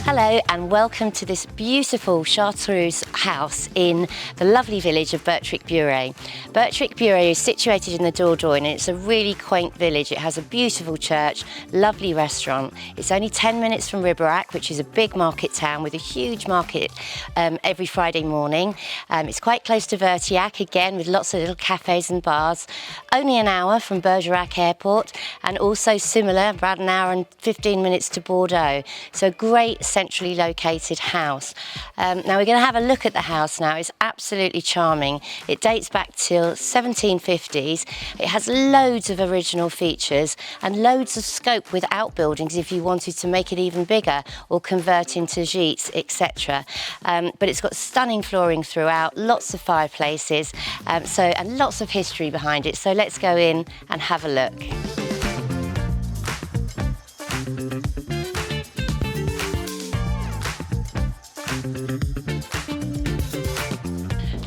Hello and welcome to this beautiful Chartreuse house in the lovely village of Bertrick-Burey. Bertrick-Burey is situated in the Dordogne and it's a really quaint village. It has a beautiful church, lovely restaurant. It's only 10 minutes from Ribérac, which is a big market town with a huge market every Friday morning. It's quite close to Vertillac again, with lots of little cafes and bars. Only an hour from Bergerac Airport, and also similar, about an hour and 15 minutes to Bordeaux. So a great centrally located house. Now we're going to have a look at the house now. It's absolutely charming. It dates back till 1750s. It has loads of original features and loads of scope with outbuildings if you wanted to make it even bigger or convert into gîtes, etc. But it's got stunning flooring throughout, lots of fireplaces, and lots of history behind it. So let's go in and have a look.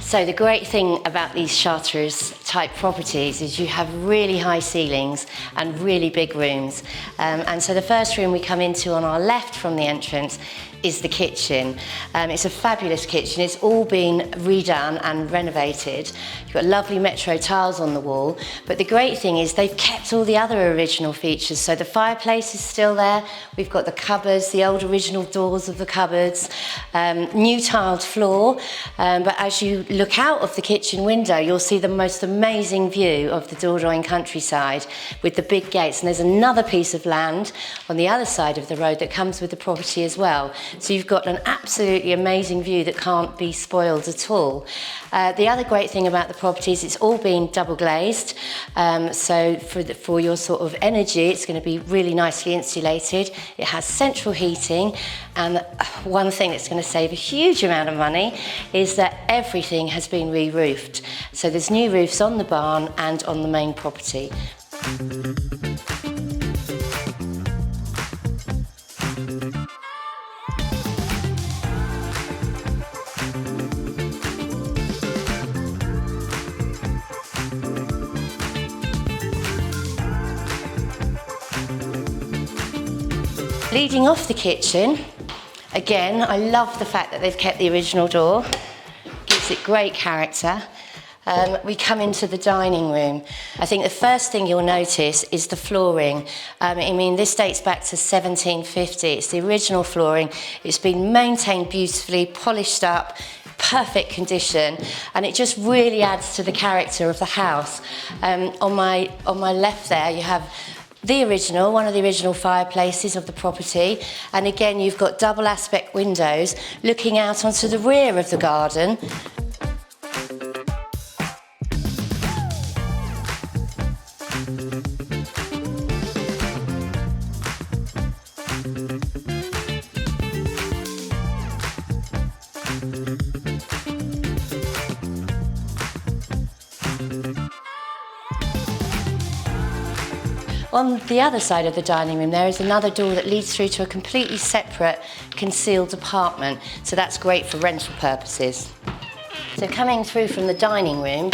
So the great thing about these Chartreuse type properties is you have really high ceilings and really big rooms. And so the first room we come into on our left from the entrance is the kitchen. It's a fabulous kitchen. It's all been redone and renovated. You've got lovely Metro tiles on the wall, but the great thing is they've kept all the other original features. So the fireplace is still there. We've got the cupboards, the old original doors of the cupboards, new tiled floor. But as you look out of the kitchen window, you'll see the most amazing view of the Dordogne countryside with the big gates. And there's another piece of land on the other side of the road that comes with the property as well. So you've got an absolutely amazing view that can't be spoiled at all. The other great thing about the property is it's all been double glazed. So for your sort of energy, it's going to be really nicely insulated. It has central heating. And one thing that's going to save a huge amount of money is that everything has been re-roofed. So there's new roofs on the barn and on the main property. Leading off the kitchen, again, I love the fact that they've kept the original door. Gives it great character. We come into the dining room. I think the first thing you'll notice is the flooring. I mean, this dates back to 1750. It's the original flooring. It's been maintained beautifully, polished up, perfect condition, and it just really adds to the character of the house. On my left there, you have one of the original fireplaces of the property, and again you've got double aspect windows looking out onto the rear of the garden. On the other side of the dining room, there is another door that leads through to a completely separate concealed apartment. So that's great for rental purposes. So coming through from the dining room,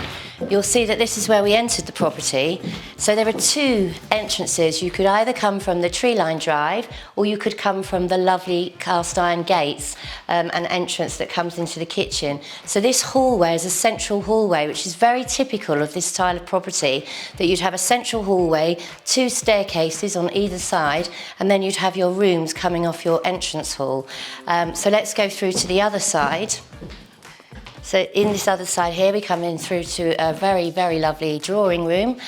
you'll see that this is where we entered the property. So there are two entrances. You could either come from the tree-lined drive, or you could come from the lovely cast iron gates, an entrance that comes into the kitchen. So this hallway is a central hallway, which is very typical of this style of property, that you'd have a central hallway, two staircases on either side, and then you'd have your rooms coming off your entrance hall. So let's go through to the other side. So in this other side here, we come in through to a very, very lovely drawing room,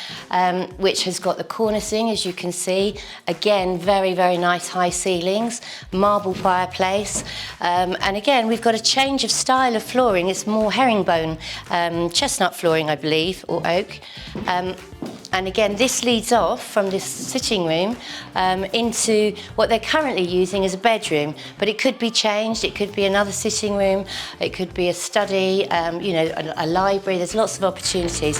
which has got the cornicing, as you can see. Again, very, very nice high ceilings, marble fireplace. And again, we've got a change of style of flooring. It's more herringbone, chestnut flooring, I believe, or oak. And again, this leads off from this sitting room into what they're currently using as a bedroom, but it could be changed. It could be another sitting room. It could be a study, a library. There's lots of opportunities.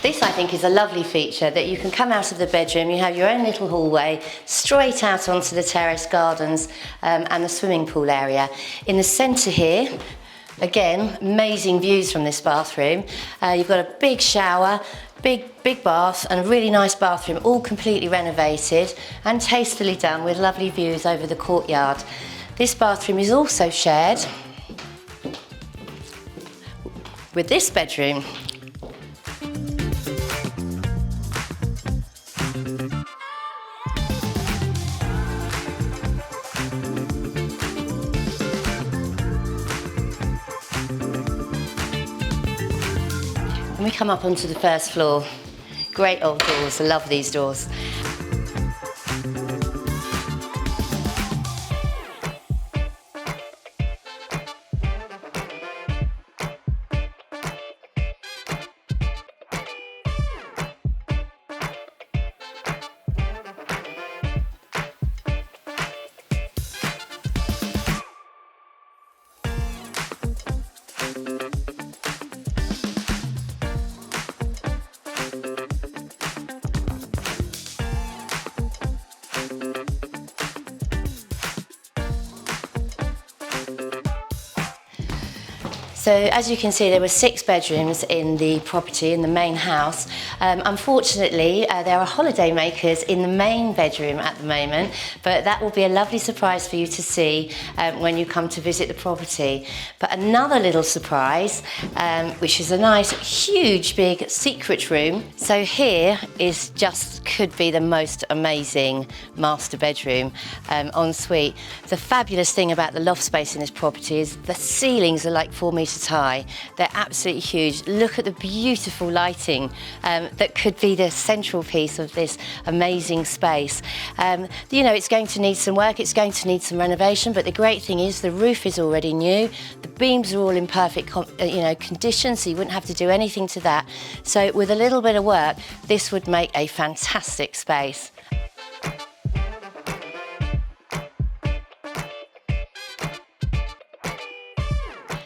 This, I think, is a lovely feature that you can come out of the bedroom, you have your own little hallway, straight out onto the terrace gardens and the swimming pool area. In the centre here, again, amazing views from this bathroom. You've got a big shower, big bath and a really nice bathroom, all completely renovated and tastefully done with lovely views over the courtyard. This bathroom is also shared with this bedroom. And we come up onto the first floor. Great old doors, I love these doors. So as you can see, there were 6 bedrooms in the property, in the main house. Unfortunately, there are holiday makers in the main bedroom at the moment, but that will be a lovely surprise for you to see when you come to visit the property. But another little surprise, which is a nice, huge, big secret room. So here is could be the most amazing master bedroom ensuite. The fabulous thing about the loft space in this property is the ceilings are like 4 metres high. They're absolutely huge. Look at the beautiful lighting that could be the central piece of this amazing space. You know, it's going to need some work, it's going to need some renovation, but the great thing is the roof is already new, the beams are all in perfect condition, so you wouldn't have to do anything to that. So with a little bit of work, this would make a fantastic space.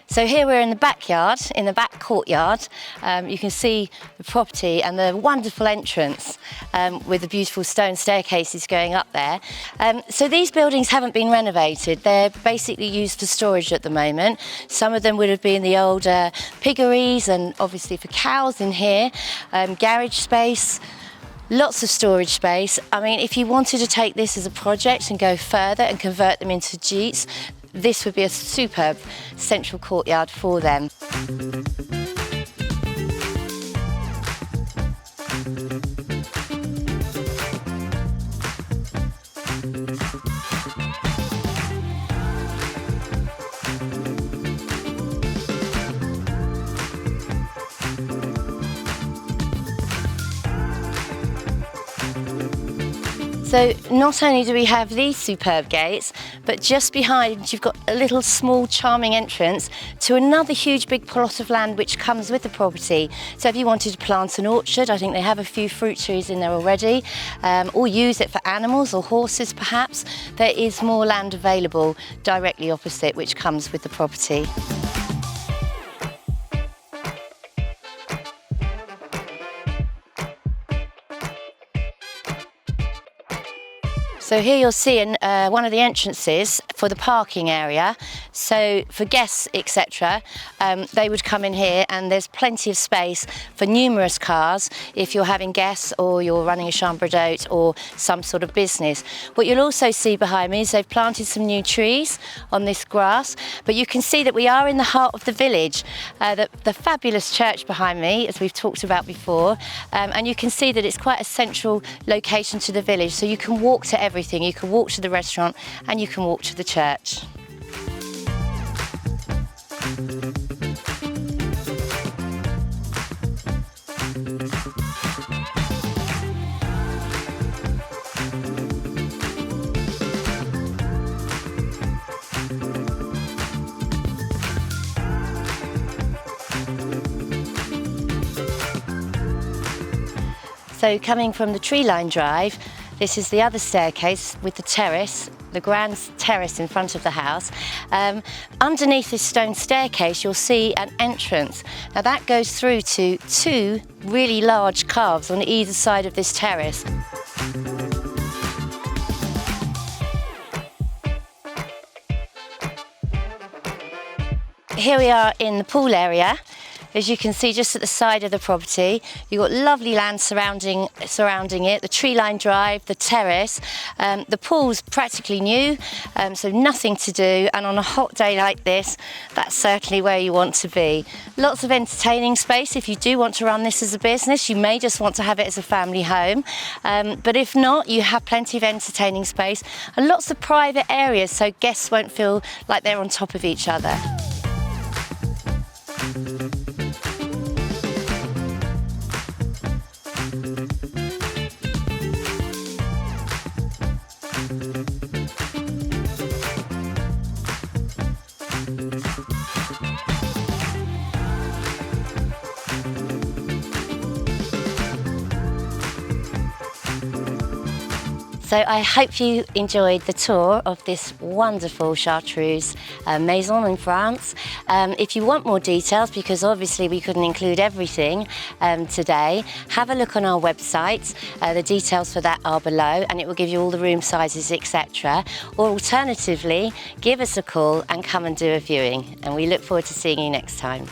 So here we're in the backyard, in the back courtyard. You can see the property and the wonderful entrance with the beautiful stone staircases going up there. So these buildings haven't been renovated. They're basically used for storage at the moment. Some of them would have been the old piggeries and obviously for cows in here, garage space. Lots of storage space. I mean, if you wanted to take this as a project and go further and convert them into jeets, this would be a superb central courtyard for them. So not only do we have these superb gates, but just behind you've got a little small charming entrance to another huge big plot of land which comes with the property. So if you wanted to plant an orchard, I think they have a few fruit trees in there already, or use it for animals or horses perhaps, there is more land available directly opposite which comes with the property. So here you'll see in one of the entrances for the parking area. So for guests, etc., they would come in here and there's plenty of space for numerous cars if you're having guests or you're running a chambre d'hôte or some sort of business. What you'll also see behind me is they've planted some new trees on this grass, but you can see that we are in the heart of the village. The fabulous church behind me, as we've talked about before, and you can see that it's quite a central location to the village, so you can walk to everything. You can walk to the restaurant and you can walk to the church. So coming from the tree-lined drive, this is the other staircase with the terrace the grand terrace in front of the house. Underneath this stone staircase, you'll see an entrance. Now that goes through to 2 really large caves on either side of this terrace. Here we are in the pool area. As you can see, just at the side of the property, you've got lovely land surrounding it, the tree-lined drive, the terrace. The pool's practically new, so nothing to do, and on a hot day like this, that's certainly where you want to be. Lots of entertaining space. If you do want to run this as a business, you may just want to have it as a family home, but if not, you have plenty of entertaining space and lots of private areas, so guests won't feel like they're on top of each other. So I hope you enjoyed the tour of this wonderful Chartreuse maison in France. If you want more details, because obviously we couldn't include everything today, have a look on our website. The details for that are below, and it will give you all the room sizes, etc. Or alternatively, give us a call and come and do a viewing. And we look forward to seeing you next time.